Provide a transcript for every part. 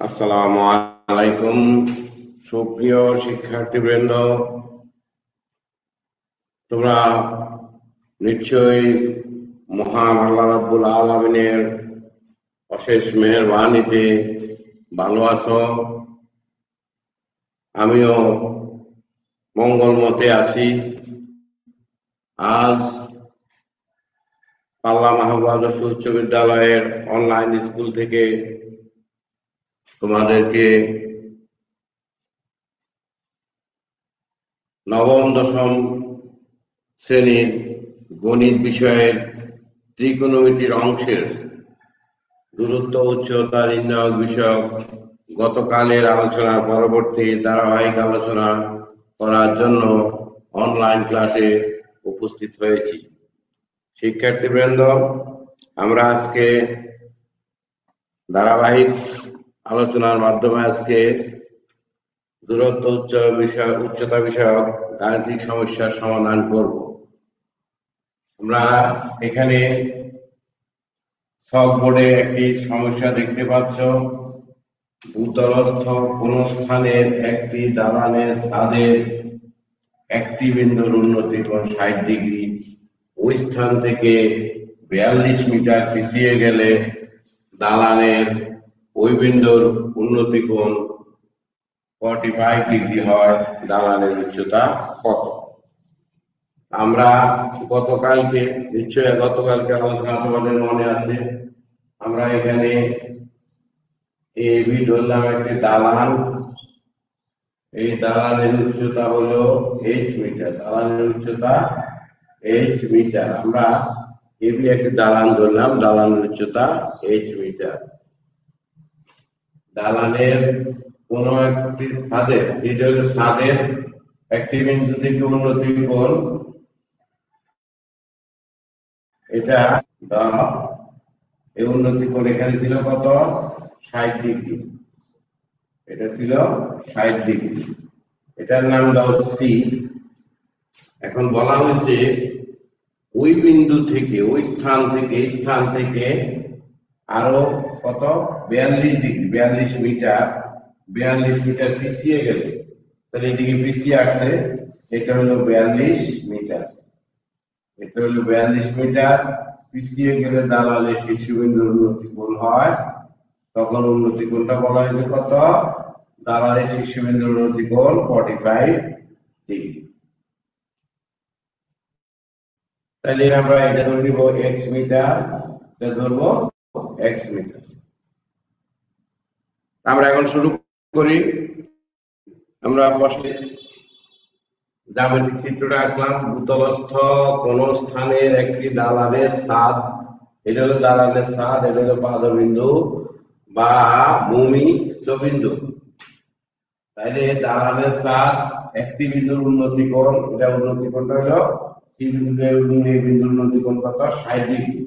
আসসালামু আলাইকুম সুপ্রিয় শিক্ষার্থীবৃন্দ, তোমরা নিশ্চয়ই মহান আল্লাহ রাব্বুল আলামিনের অশেষ মেহেরবানিতে ভালো আছো। আমিও মঙ্গলমতে আছি। আজ পাল্লা মাহবুব আদর্শ উচ্চ বিদ্যালয়ের অনলাইন স্কুল থেকে তোমাদেরকে নবম দশম শ্রেণীর গণিত বিষয়ের ত্রিকোণমিতির অংশের দূরত্ব উচ্চতা নির্ণয় বিষয়ক গতকালের আলোচনার পরবর্তী ধারাবাহিক আলোচনা করার জন্য অনলাইন ক্লাসে উপস্থিত হয়েছি। শিক্ষার্থীবৃন্দ, আমরা আজকে ধারাবাহিক আলোচনার মাধ্যমে আজকে দূরত্ব উচ্চতা বিষয়ক গাণিতিক সমস্যার সমাধান করব। আমরা এখানে সব বোর্ডে একটি সমস্যা দেখতে পাচ্ছ। ভূতলস্থ কোন স্থানের একটি দালানের ছাদের একটি বিন্দুর উন্নতি কোণ 60 ডিগ্রি, ওই স্থান থেকে 42 মিটার পিছিয়ে গেলে দালানের ওই বিন্দুর উন্নতি কোণ 45 ডিগ্রি হয়। দালানের উচ্চতা কত? আমরা গতকালকে আলোচনা তোমাদের মনে আছে, আমরা এখানে এবি ধরলাম একটি দালান। এই দালানের উচ্চতা হলো h মিটার। দালানের উচ্চতা h মিটার। আমরা এবি একটি দালান ধরলাম, দালানের উচ্চতা h মিটার। দালানের কোন একটি ছাদের, ছাদের একটি বিন্দু থেকে উন্নতি কোণ, এটা এই উন্নতি কোণ এখানে ছিল কত? 60 ডিগ্রি। এটা ছিল 60 ডিগ্রি। এটার নাম দাও সি। এখন বলা হয়েছে ওই বিন্দু থেকে, ওই স্থান থেকে আরো কত? 42 ডিগ্রি, 42 মিটার। 42 মিটার পিছিয়ে গেলে, তাহলে এদিকে পিছিয়ে আসছে, এটা হলো 42 মিটার। এটা হলো 42 মিটার পিছিয়ে গেলে দালানের শীর্ষবিন্দুর উন্নতি কোণ হয়, তখন উন্নতি কোণটা বলা হয়েছে কত? দালানের শীর্ষবিন্দুর উন্নতি কোণ 45 ডিগ্রি। তাহলে আমরা এটা ধরে নিব x মিটার, এটা ধরবো x মিটার। আমরা এখন শুরু করি। আমরা প্রশ্নে জ্যামিতিক চিত্রটা আঁকলাম। ভূতলস্থ কোন স্থানের একটি দালানের ছাদ, এটা হলো দালানের ছাদ, এটা হলো পাদবিন্দু বা ভূমিস্থবিন্দু। তাহলে দালানের ছাদ একটি বিন্দুর উন্নতি কোণ, এটা উন্নতি কোণটা হলো সি বিন্দুর উন্নতি কোণ কত? 60 ডিগ্রি।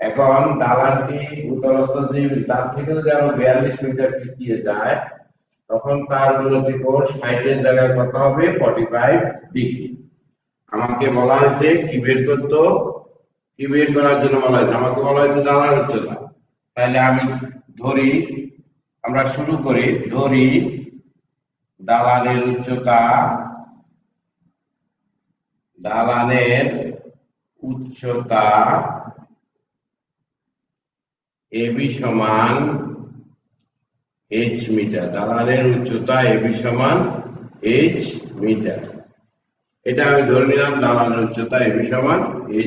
এখন দালানটি ভূতলস্থ তার থেকে যদি আমরা 42 মিটার পিছিয়ে যায়, তখন তার উন্নতি কোণ 60 এর জায়গায় কত হবে? 45 ডিগ্রি। আমাকে বলা হয়েছে কি বের করতে, কি বের করার জন্য বলা হয়েছে? আমাকে বলা হয়েছে দালানের উচ্চতা। তাহলে আমি ধরি, আমরা শুরু করি, ধরি দালানের উচ্চতা, দালানের উচ্চতা এবি সমান h মিটার। দালানের উচ্চতা এবি সমান h মিটার। এটা আমি ধরে নিলাম দালানের উচ্চতা এবি সমান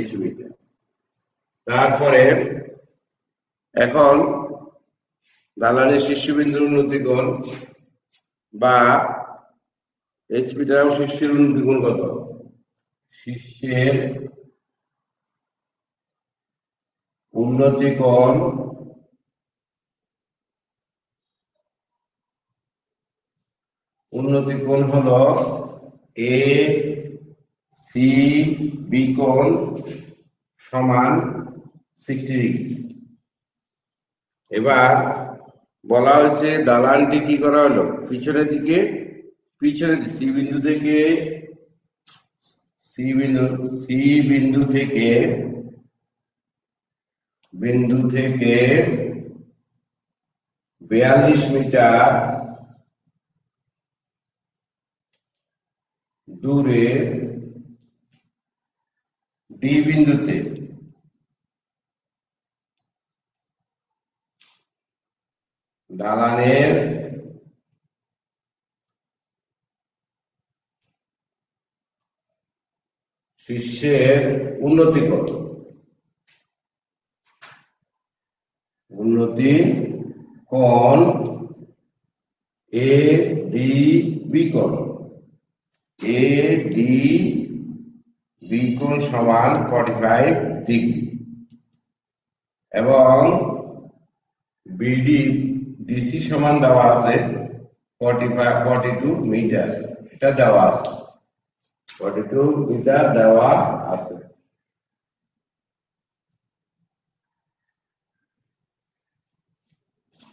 h মিটার। তারপরে এখন দালানের শীর্ষবিন্দুর উন্নতি কোণ বা h মিটার এবং শীর্ষের উন্নতি কোণ কত? শীর্ষের উন্নতি কোণ হলো এ সি বি কোণ সমান 60 ডিগ্রি। এবার বলা হয়েছে দালানটি কি করা হলো? পিছনের দিকে, সি বিন্দু থেকে, বিন্দু থেকে 42 মিটার দূরে ডি বিন্দুতে দালানের শীর্ষের উন্নতি কোণ এ ডি বি কোণ সমান 45 ডিগ্রি এবং ডিসি সমান দেওয়া আছে 42 মিটার, এটা দেওয়া আছে 42 মিটার দেওয়া আছে।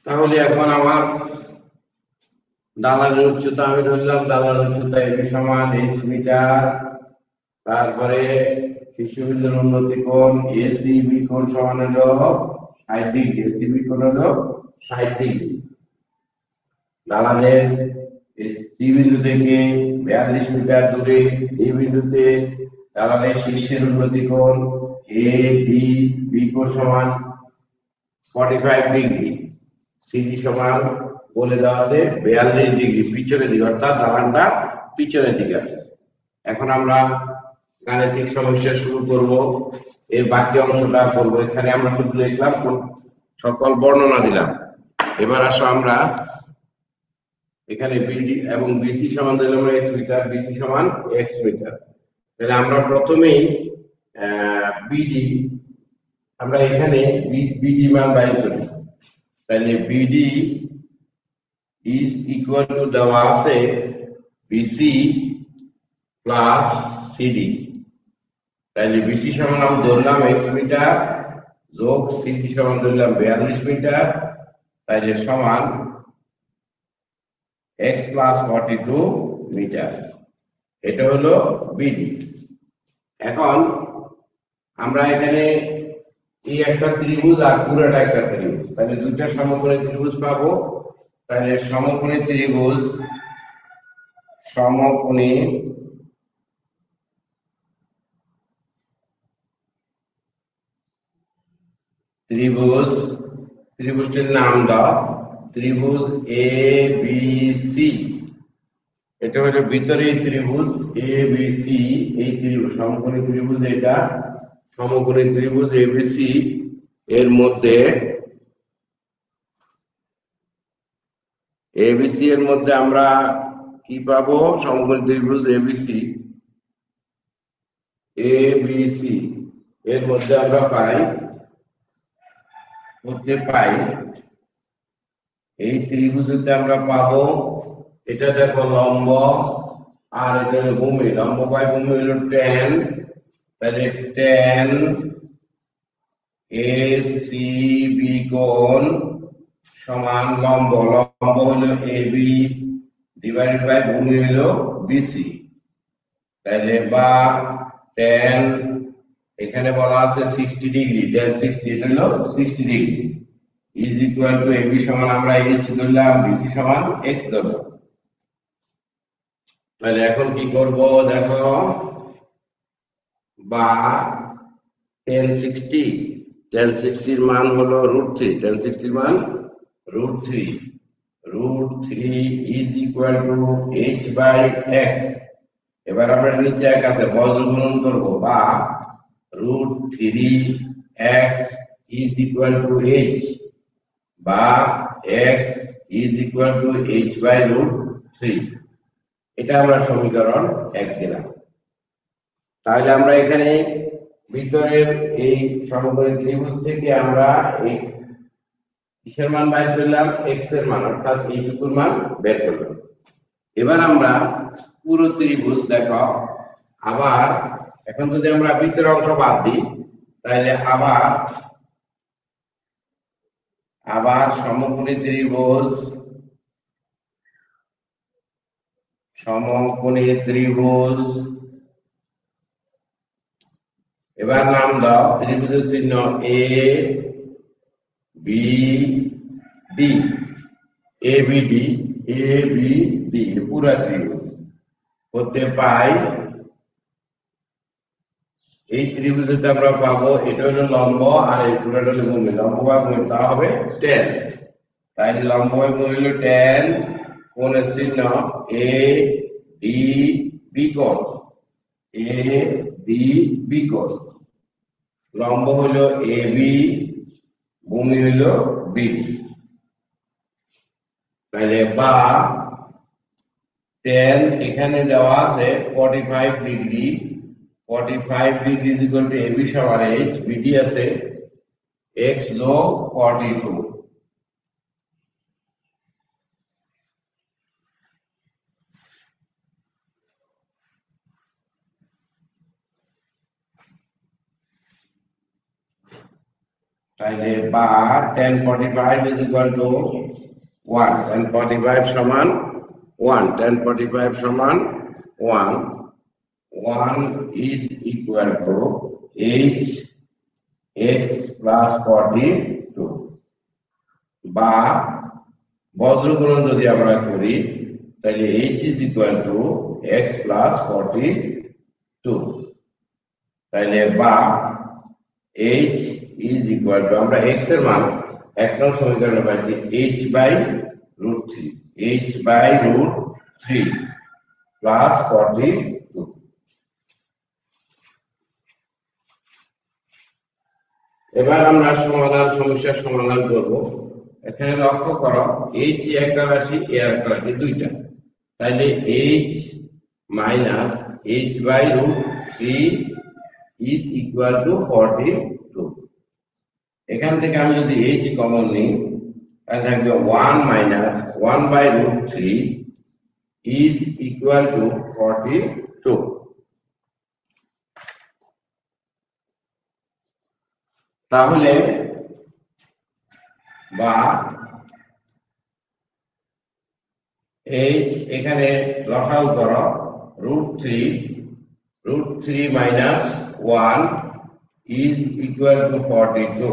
তাহলে এখন আমার দালানের উচ্চতা আমি ধরলাম, দালানের উচ্চতা এবি সমান h মিটার, তারপরে শীর্ষবিন্দুর উন্নতি কোণ এসিবি কোণ সমান হলো 60 ডিগ্রি, এসিবি কোণ হলো 60 ডিগ্রি। দালানের সি বিন্দু থেকে 42 মিটার দূরে এই বিন্দুতে দালানের শীর্ষের উন্নতি কোণ এ ডি বি কোণ সমান 45 ডিগ্রি, সিডি সমান বলে দেওয়া আছে 42 ডিগ্রি পিছনের দিকে, অর্থাৎ দালানটা পিছনের দিকে আছে। এখন আমরা গাণিতিক সমস্যা শুরু করব, এর বাকি অংশটা করব। এখানে আমরা শুধু লিখলাম, সকল বর্ণনা দিলাম। এবার আসো আমরা এখানে বিডি এবং বিসি সমান দিলাম x মিটার, বিসি সমান x মিটার। তাহলে আমরা প্রথমেই বিডি আমরা এখানে বিডি মান বাইর করি। তাহলে বিডি is equal to দেওয়া আছে বিসি প্লাস সিডি। তাহলে বিসি সমান আমরা ধরলাম x মিটার যোগ সিডি সমান ধরলাম 42 মিটার, তাহলে সমান x প্লাস 42 মিটার। এটা হলো বিডি। এখন আমরা এখানে এই একটা ত্রিভুজ আর পুরোটা একটা ত্রিভুজ, তাহলে দুইটা সমকোণী ত্রিভুজ পাবো। তাহলে সমকোণী ত্রিভুজ ত্রিভুজটির নাম দাও ত্রিভুজ এ বি সি। এটা হলো ভিতরে ত্রিভুজ এ বি সি। এই ত্রিভুজ সমকোণী ত্রিভুজ, এটা সমকোণী ত্রিভুজ এবিসি। এর মধ্যে এবিসি এর মধ্যে আমরা কি পাবো? সমকোণী ত্রিভুজ এবিসি এর মধ্যে আমরা পাই এই ত্রিভুজতে আমরা পাবো, এটা দেখো লম্ব আর এটা হলো ভূমি। লম্ব বাই ভূমি হলো tan, তাহলে tan ACB কোণ সমান লম্ব হলো AB ডিভাইডেড বাই ভূমি হলো BC। তাহলে বা tan এখানে বলা আছে 60 ডিগ্রি, tan 60 এটা হলো 60 degree is equal two AB সমান আমরা h ধরলাম, BC সমান x ধরলাম। তাহলে এখন কি করব দেখো, বা tan 60 এর মান হলো √3, tan 60 এর মান √3 is equal to h by x। এবার আমরা নিচে এক আছে বজ্র গুণন করব, বা √3x is equal to h, বা x is equal to h by √3। এটা আমরা সমীকরণ 1 দিলাম। তাহলে আমরা এখানে ভিতরের এই সমকোণী ত্রিভুজ থেকে আমরা এই কিসের মান বের করলাম? x এর মান, অর্থাৎ এইটুকুর মান বের করলাম। এবার আমরা পুরো ত্রিভুজ দেখো, আবার এখন যদি আমরা ভিতরের অংশ বাদ দিই, তাহলে আবার সমকোণী ত্রিভুজ এবার নাম দাও ত্রিভুজের চিহ্ন A B D. ABD ABD পুরা ত্রিভুজ হতে পাই, এই ত্রিভুজটা আমরা পাবো, এটা হলো লম্ব আর এই পুরোটা হলো ভূমি, লম্ব বা ভূমি তা হবে tan, তাই লম্ব বা ভূমি হলো tan, কোণের চিহ্ন এ ডি বি কোণ, এ ডি বি কোণ, লম্ব হলো এ বি, ভূমি হলো বি, তাহলে বা tan এখানে দেওয়া আছে 45 degree, 45 degree is equal to AB সমান H, BD আছে x যোগ 42, তাহলে বা tan 45 is equal to 1, tan 45 সমান 1, tan 45 সমান 1, 1 is equal to H x plus 42, বা বজ্রগুণন যদি আমরা করি তাহলে H is equal to x plus 42, তাহলে বা H is equal to আমরা x এর মান এক নং সমীকরণে পাইছি h by root 3, h by root 3 plus 42। এবার আমরা সমস্যার সমাধান করব। এখানে লক্ষ্য করো h একটা রাশি, a একটা রাশি, দুইটা, তাহলে h minus h by root 3 is equal to 42। এখান থেকে আমি যদি h কমন নিই তাহলে থাকবে 1 minus 1 by root 3 is equal to 42। তাহলে বা h এখানে লসাগু করো root 3 minus 1 is equal to 42,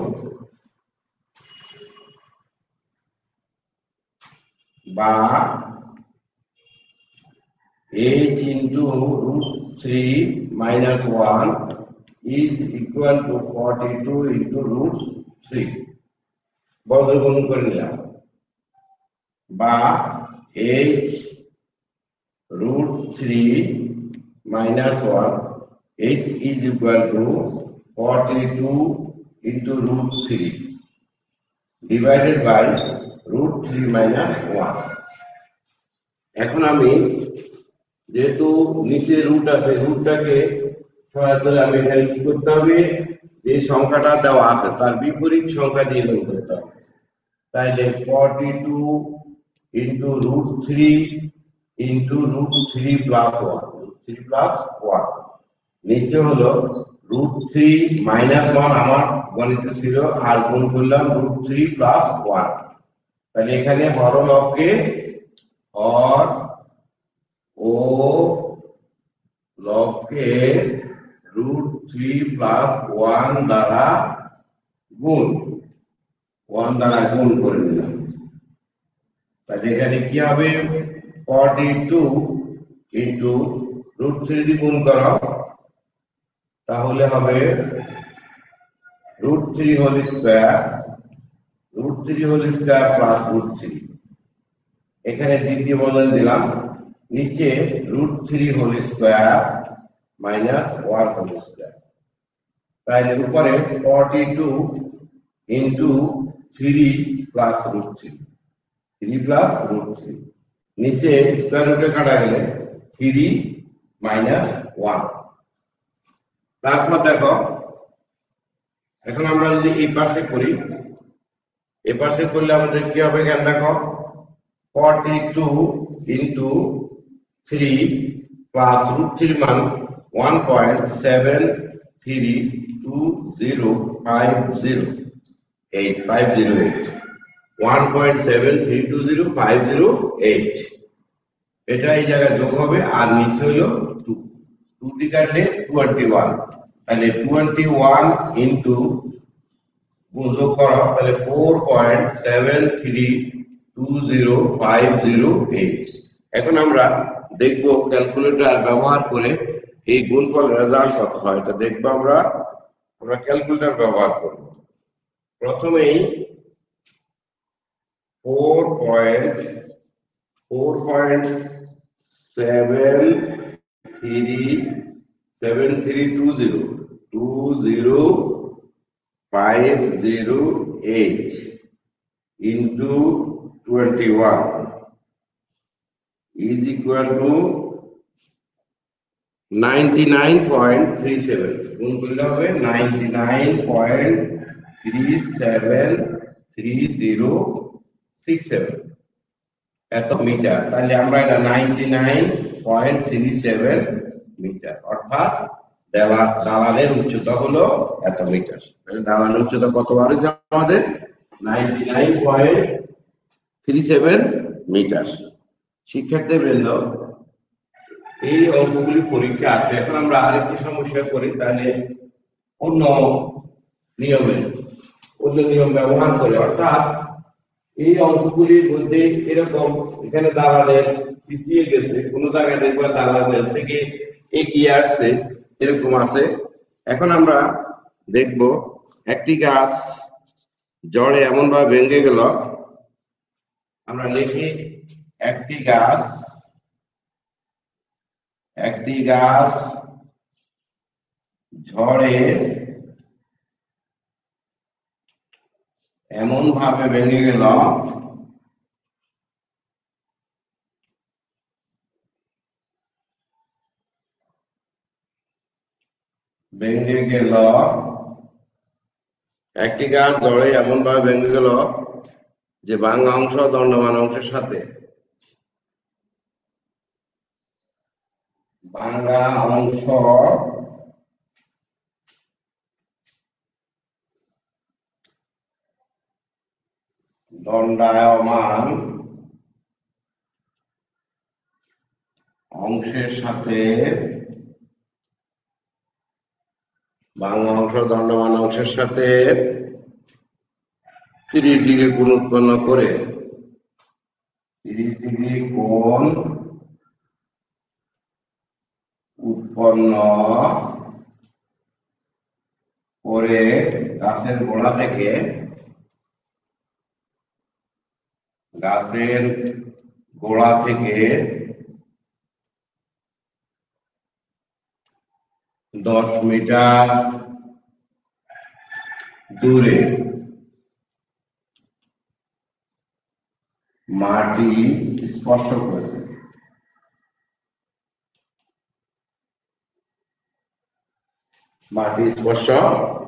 বা h into root 3 minus 1 is equal to 42 into root 3, বজ্রগুণ করে নিলাম, বা h root 3 minus 1 h is equal to 42 into root 3 divided by root 3 minus 1। এখন আমি যেহেতু নিচে রুট আছে, রুটটাকে সরাসরি আমি এখানে কি করতে হবে, যে সংখ্যাটা দেওয়া আছে তার বিপরীত সংখ্যা দিয়ে গুণ করতে হবে, তাইলে 42 into root 3 into root 3 plus 1, 3 plus 1, নিচে হলো root 3 minus 1 আমার গণিতে ছিল, আর গুণ করলাম root 3 plus 1, তাহলে এখানে হরলবকে হর ও লবকে root 3 plus 1 দ্বারা গুণ, 1 দ্বারা গুণ করে নিলাম, তাহলে এখানে কি হবে 42 into root 3 দিয়ে গুণ করো তাহলে হবে root 3 whole square plus root 3, এখানে দ্বিতীয় বন্ধন দিলাম, নিচে root 3 whole square minus 1 whole square, তাহলে উপরে 42 into 3 plus root 3, 3 plus root 3, নিচে স্কয়ার রুটে কাটা গেলে 3 minus 1। তারপর দেখো এখন আমরা যদি এই পাশে করি, এই পাশে করলে আমাদের কি হবে, এখানে দেখো 42 into 3 plus root 3 মান 1.73205008, 1.73205008, এটা এই জায়গায় যোগ হবে, আর নিচে হলো 2, 2 দিয়ে কাটলে 21, তাহলে 21 into যোগ করো তাহলে 4.7320 20508। এখন আমরা দেখব ক্যালকুলেটর ব্যবহার করে এই গুণফল রেজাল্ট কত হয় এটা দেখব। আমরা ক্যালকুলেটর ব্যবহার করব। প্রথমেই 4.7320 into 21 is equal to 99.37। গুণ করলে হবে 99.373067 এত মিটার। তাহলে আমরা এটা 99.37 মিটার, অর্থাৎ দালানের উচ্চতা হলো এত মিটার। তাহলে দালানের উচ্চতা কত বার হয়েছে আমাদের? 99.37 মিটার। শিক্ষার্থীবৃন্দ, এই অঙ্কগুলি পরীক্ষা আছে। এখন আমরা আরেকটি সমস্যা করি, তাহলে অন্য নিয়ম ব্যবহার করে, অর্থাৎ এই অঙ্কগুলির মধ্যে এরকম এখানে দালালের পিছিয়ে গেছে, কোন জায়গায় দেখবা দালালের থেকে এগিয়ে আসছে, এরকম আছে। এখন আমরা দেখব একটি গাছ জড়ে এমন ভাবে ভেঙে গেল, আমরা লিখি একটি গাছ ঝড়ে এমন ভাবে ভেঙে গেল একটি গাছ ঝড়ে এমন ভাবে ভেঙে গেল যে ভাঙা অংশ দণ্ডমান অংশের সাথে ভাঙা অংশ দণ্ডায়মান অংশের সাথে ভাঙা অংশ দণ্ডমান অংশের সাথে 30 ডিগ্রি কোণ উৎপন্ন করে 30 ডিগ্রি কোণ উৎপন্ন করে গাছের গোড়া থেকে 10 মিটার দূরে মাটি স্পর্শ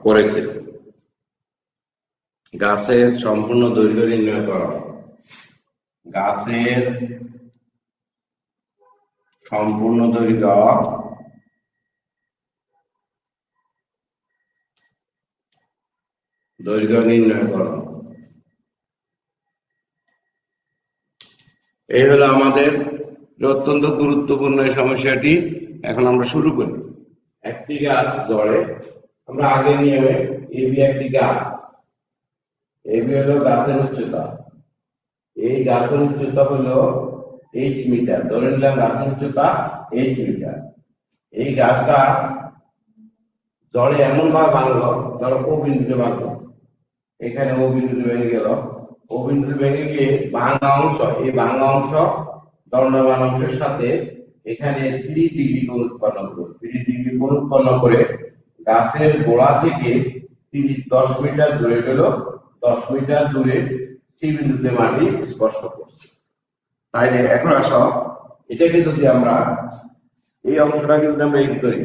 করেছে। গাছের সম্পূর্ণ দৈর্ঘ্য নির্ণয় করা। গাছের সম্পূর্ণ দৈর্ঘ্য নির্ণয় করো। এই হলো আমাদের অত্যন্ত গুরুত্বপূর্ণ এই সমস্যাটি। এখন আমরা শুরু করি। একটি গাছ ধরে আমরা আগে নিয়মে এবি একটি গাছ, এবি হলো গাছের উচ্চতা, এই গাছের উচ্চতা হলো h মিটার, ধরে নিলাম গাছের উচ্চতা h মিটার। এই গাছটা জড়ে এমন ভাবে ভাঙলো, ধরো ও বিন্দুতে ভাঙলো, এখানে ও বিন্দুতে ভেঙে গেল, ও বিন্দুতে ভেঙে গিয়ে ভাঙা অংশ, এই ভাঙা অংশ দণ্ডমান অংশের সাথে এখানে 30 ডিগ্রি কোণ উৎপন্ন করে 30 ডিগ্রি কোণ উৎপন্ন করে গাছের গোড়া থেকে 10 মিটার দূরে গেল, 10 মিটার দূরে সি বিন্দুতে মাটি স্পর্শ করছে। তাইলে এখন আসো, এটাকে যদি আমরা এই অংশটাকে যদি আমরা x ধরি,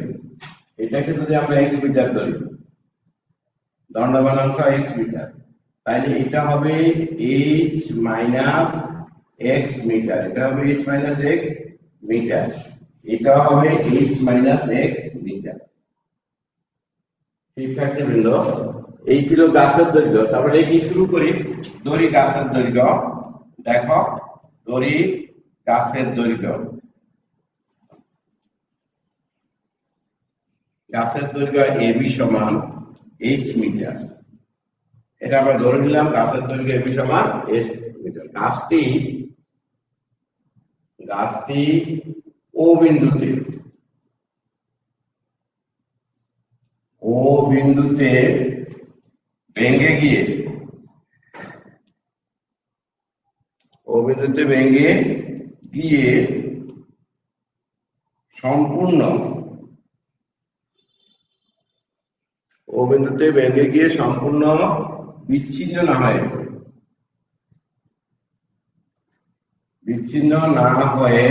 এটাকে যদি আমরা x মিটার ধরি, দণ্ডমান অংশ x মিটার, তাহলে এটা হবে h মাইনাস x মিটার, এটা হবে h মাইনাস x মিটার, এটা হবে h মাইনাস x মিটার। শিক্ষার্থীবৃন্দ, এই ছিল গাছের দৈর্ঘ্য। তারপরে কি শুরু করি, দড়ি গাছের দৈর্ঘ্য। দেখো দড়ি গাছের দৈর্ঘ্য, গাছের দৈর্ঘ্য এবি সমান h মিটার। এটা আমরা ধরে নিলাম গাছের দৈর্ঘ্য এবি সমান h মিটার। গাছটি ও বিন্দুতে ভেঙে গিয়ে সম্পূর্ণ বিচ্ছিন্ন না হয়ে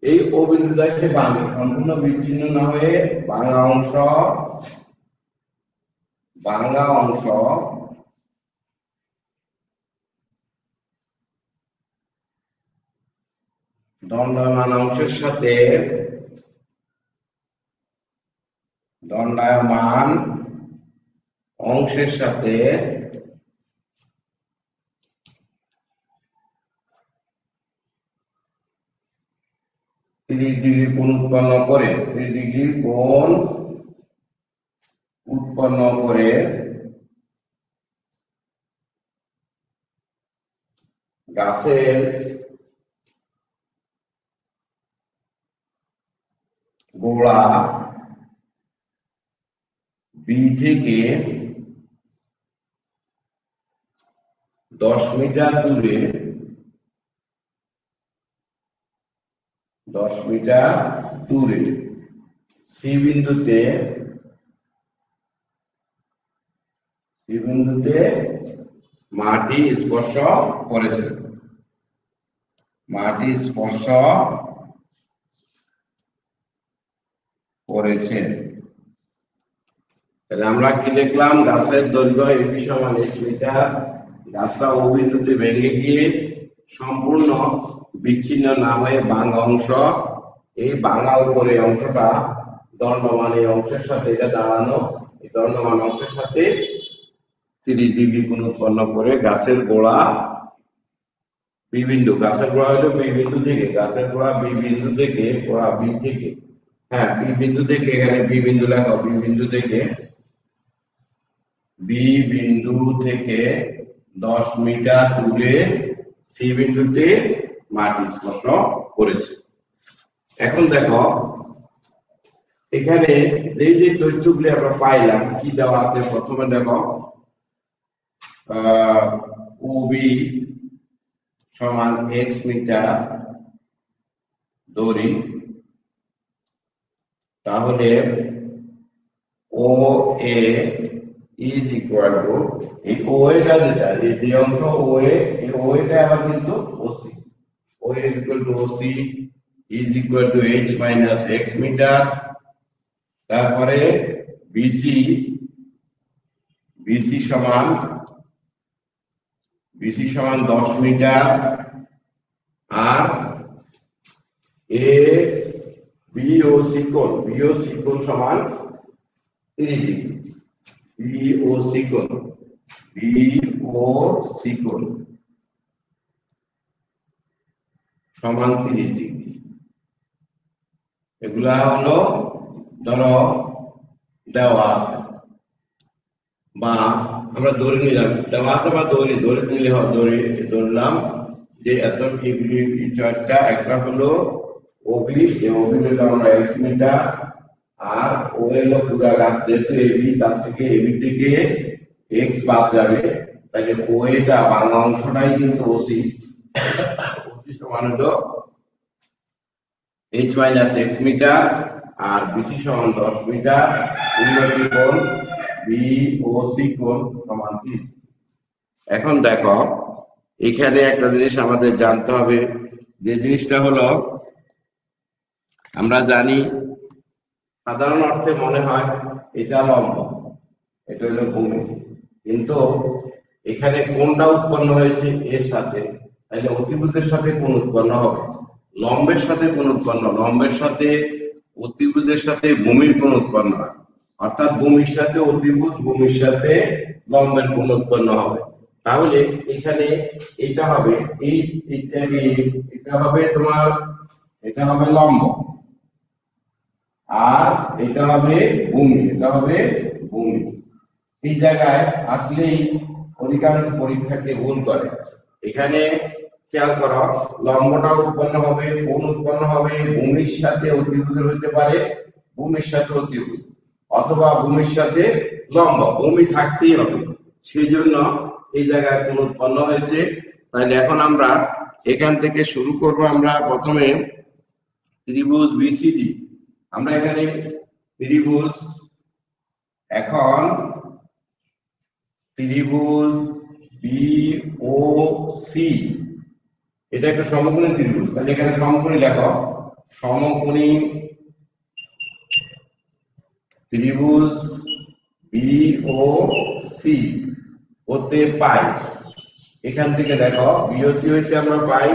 এই ও বিন্দুটা এসে ভাঙে, সম্পূর্ণ বিচ্ছিন্ন না হয়ে ভাঙা অংশ দণ্ডায়মান অংশের সাথে ডিগ্রি কোণ উৎপন্ন করে গাছের গোড়া বি থেকে 10 মিটার দূরে সি বিন্দুতে মাটি স্পর্শ করেছে। তাহলে আমরা কি দেখলাম? গাছের দৈর্ঘ্য এবি সমান 1 মিটার, গাছটা ও বিন্দুতে ভেঙে গিয়ে সম্পূর্ণ বিচ্ছিন্ন না হয়ে ভাঙা অংশ, এই ভাঙা উপরে অংশটা দণ্ডমান এই অংশের সাথে এটা দাঁড়ানো, এই দণ্ডমান অংশের সাথে 30 ডিগ্রি কোণ উৎপন্ন করে গাছের গোড়া বি বিন্দু, গাছের গোড়া হলো বি বিন্দু থেকে, গাছের গোড়া বি বিন্দু থেকে, গোড়া বি থেকে, হ্যাঁ বি বিন্দু থেকে, এখানে বি বিন্দু লেখা, বি বিন্দু থেকে 10 মিটার দূরে সি বিন্দুতে মাটি স্পর্শ করেছে। এখন দেখো এখানে এই যে তথ্যগুলি আমরা পাইলাম কি দেওয়া আছে, প্রথমে দেখো ওবি সমান x মিটার দড়ি, তাহলে ও এ ইজ ইকুয়াল টু এই ও এটা যেটা এই যে অংশ ও এ, এই ও এটা আবার কিন্তু OC, O A is equal to OC is equal to h minus x meter, তারপরে বিসি সমান 10 মিটার, আর এ বি ও সি কোণ সমান 30 ডিগ্রি, বি ও সি কোণ সমান 30 ডিগ্রি। এগুলা হলো ধরো দেওয়া আছে বা আমরা ধরে নিলাম, দেওয়া আছে বা ধরে নিলে হয়, ধরলাম যে এত এগুলি চারটা, একটা হলো ওবি, এই ওবি হলো আমরা x মিটার, আর ও হলো পুরো গাছ যেহেতু এবি, তার থেকে এবি থেকে x বাদ যাবে, তাহলে ও এটা বাংলা অংশটাই কিন্তু ওসি সমান হলো h মাইনাস x মিটার, আর বিসি সমান 10 মিটার, উন্নতি কোণ বি ও সি কোণ সমান 30। এখন দেখো এখানে একটা জিনিস আমাদের জানতে হবে, যে জিনিসটা হলো আমরা জানি সাধারণ অর্থে মনে হয় এটা লম্ব, এটা হলো ভূমি, কিন্তু এখানে কোণটা উৎপন্ন হয়েছে এর সাথে, তাহলে অতিভুজের সাথে কোণ উৎপন্ন হবে, লম্বের সাথে কোণ উৎপন্ন, লম্বের সাথে অতিভুজের সাথে ভূমির কোণ উৎপন্ন হয়, অর্থাৎ ভূমির সাথে অতিভুজ, ভূমির সাথে লম্বের কোণ উৎপন্ন হবে। তাহলে এখানে এটা হবে এটা হবে তোমার, এটা হবে লম্ব, আর এটা হবে ভূমি, এই জায়গায় আসলেই অধিকাংশ পরীক্ষার্থী ভুল করে। এখানে খেয়াল করো, লম্বটা উৎপন্ন হবে, কোণ উৎপন্ন হবে ভূমির সাথে অতিভুজের হতে পারে, ভূমির সাথে অতিভুজ, অথবা ভূমির সাথে লম্ব, ভূমি থাকতেই হবে। সেই জন্য এই জায়গায় কোণ উৎপন্ন হয়েছে। তাহলে এখন আমরা এখান থেকে শুরু করব। আমরা প্রথমে ত্রিভুজ বিসিডি, আমরা এখানে ত্রিভুজ, এখন ত্রিভুজ বিওসি, এটা একটা সমকোণী ত্রিভুজ। তাহলে এখানে সমকোণী লেখো, সমকোণী ত্রিভুজ বিওসি হতে পাই, এখান থেকে দেখো বিওসি হইতে আমরা পাই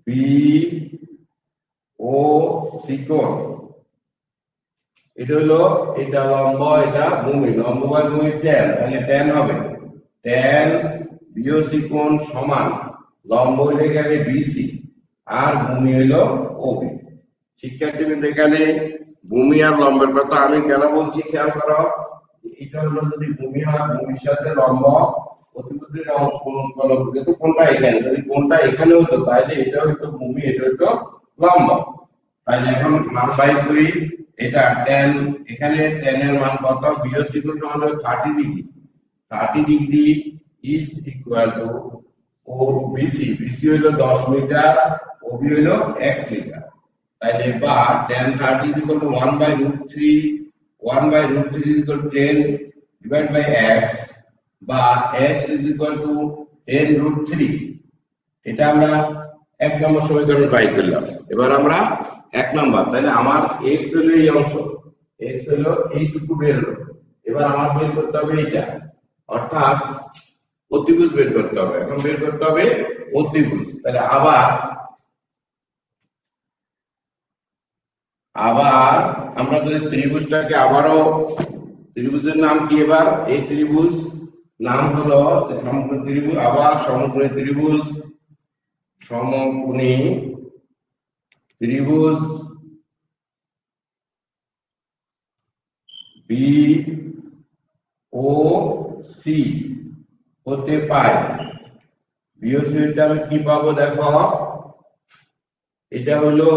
বিওসি কোণ, এটা হলো, এটা লম্ব, এটা ভূমি, লম্ব বাই ভূমি ট্যান, তাহলে ট্যান হবে ট্যান বিওসি কোণ সমান লম্ব হইলে এখানে বিসি আর ভূমি হইলো ওবি। শিক্ষার্থীবৃন্দ, এখানে ভূমি আর লম্বের কথা আমি কেন বলছি খেয়াল করো, এটা হলো যদি ভূমি হয়, ভূমির সাথে লম্ব অতিভুজের কোণ উৎপন্ন হবে, কিন্তু কোনটা এখানে, যদি কোনটা এখানে হতো তাহলে এটা হইতো ভূমি, এটা হইতো লম্ব। তাহলে এখন মান বাই করি, এটা tan, এখানে tan এর মান কত, বিওসি কোণ হলো 30 degree, 30 degree is equal to O BC, BC হলো 10 মিটার, ওবি হলো x মিটার। তাহলে বা tan 30 is equal to 1/√3, 1/√3 is equal to 10 divided by x, বা x is equal to 10√3। এটা আমরা এক নম্বর সমীকরণ পাই করলাম। এবার আমরা এক নম্বর, তাহলে আমার x হলো এই অংশ, x হলো এইটুকু বের হলো। এবার আমার বের করতে হবে এইটা, অর্থাৎ অতিভুজ বের করতে হবে। এখন বের করতে হবে অতিভুজ। তাহলে আবার আমরা যদি ত্রিভুজটাকে আবারও, ত্রিভুজের নাম কি এবার, এই ত্রিভুজ নাম হলো সমকোণী ত্রিভুজ, আবার সমকোণী ত্রিভুজ, সমকোণী ত্রিভুজ বিওসি হতে পাই। বিওসি হতে আমি কি পাবো দেখো, এটা হলো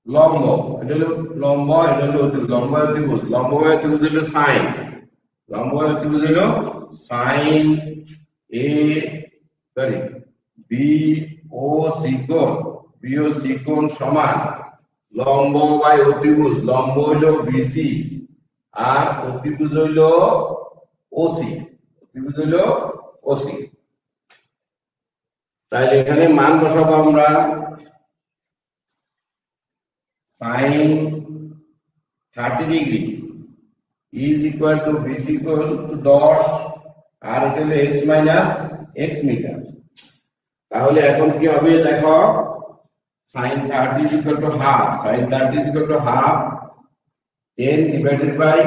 লম্ব, এটা হলো লম্ব, এটা হলো লম্ব ত্রিভুজ, লম্ব ত্রিভুজ হলো সাইন, লম্ব ত্রিভুজ হলো সাইন এ সরি বিওসি কোণ, বিওসি কোণ সমান লম্ব বাই অতিভুজ, লম্ব হলো বিসি আর অতিভুজ হলো ওসি, অতিভুজ হলো ওসি। তাহলে এখানে মান বসাবো আমরা, sin 30 degree is equal to BC equal to 10 আর এটা হলো x minus x মিটার। তাহলে এখন কি হবে দেখো, sin 30 is equal to half, sin 30 is equal to half 10 divided by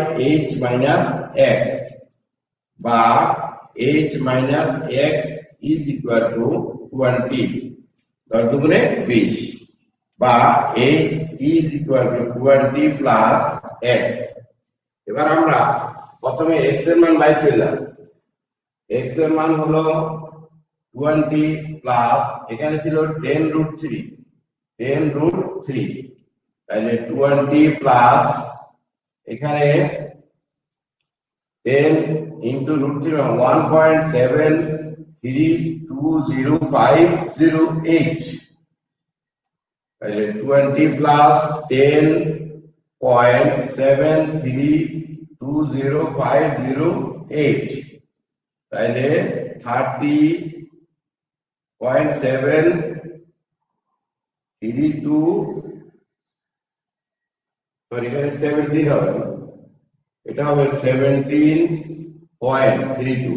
h minus x, বা h minus x is equal to 20, 10 দুগুণে 20, বা h is equal to 20 plus x। এবার আমরা প্রথমে x এর মান বাইর করলাম, x এর মান হলো 20 প্লাস এখানে ছিল 10√3, 10√3, তাহলে 20 প্লাস এখানে 10 into √3 1.73205008, তাহলে 20 প্লাস 10.73205008, তাহলে 30.732, সরি এখানে 17 হবে, এটা হবে 17.32,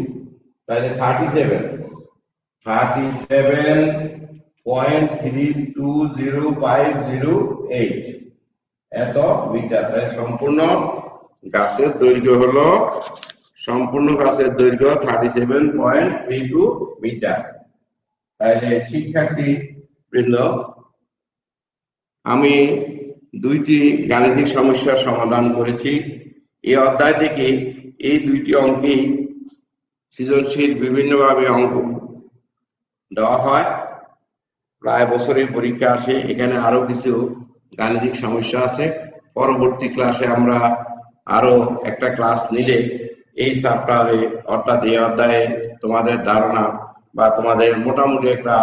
তাহলে 37.3205008 এত মিটার। তাহলে সম্পূর্ণ গাছের দৈর্ঘ্য হলো, সম্পূর্ণ গাছের দৈর্ঘ্য 37.32 মিটার। তাহলে শিক্ষার্থী বৃন্দ, আমি দুইটি গাণিতিক সমস্যার সমাধান করেছি। এই অধ্যায় থেকে এই দুইটি অঙ্কেই সৃজনশীল বিভিন্নভাবে অঙ্ক দেওয়া হয়, প্রায় বছরের পরীক্ষা আসে। এখানে আরো কিছু গাণিতিক সমস্যা আছে। পরবর্তী ক্লাসে আমরা আরো একটা ক্লাস নিলে এই চ্যাপ্টারে অর্থাৎ এই অধ্যায়ে তোমাদের ধারণা বা তোমাদের মোটামুটি একটা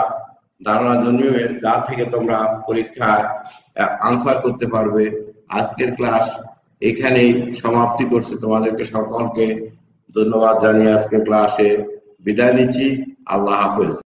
ধারণা জন্মিবে, যা থেকে তোমরা পরীক্ষায় আনসার করতে পারবে। আজকের ক্লাস এখানেই সমাপ্তি করছি। তোমাদেরকে সকলকে ধন্যবাদ জানিয়ে আজকের ক্লাসে বিদায় নিচ্ছি। আল্লাহ হাফেজ।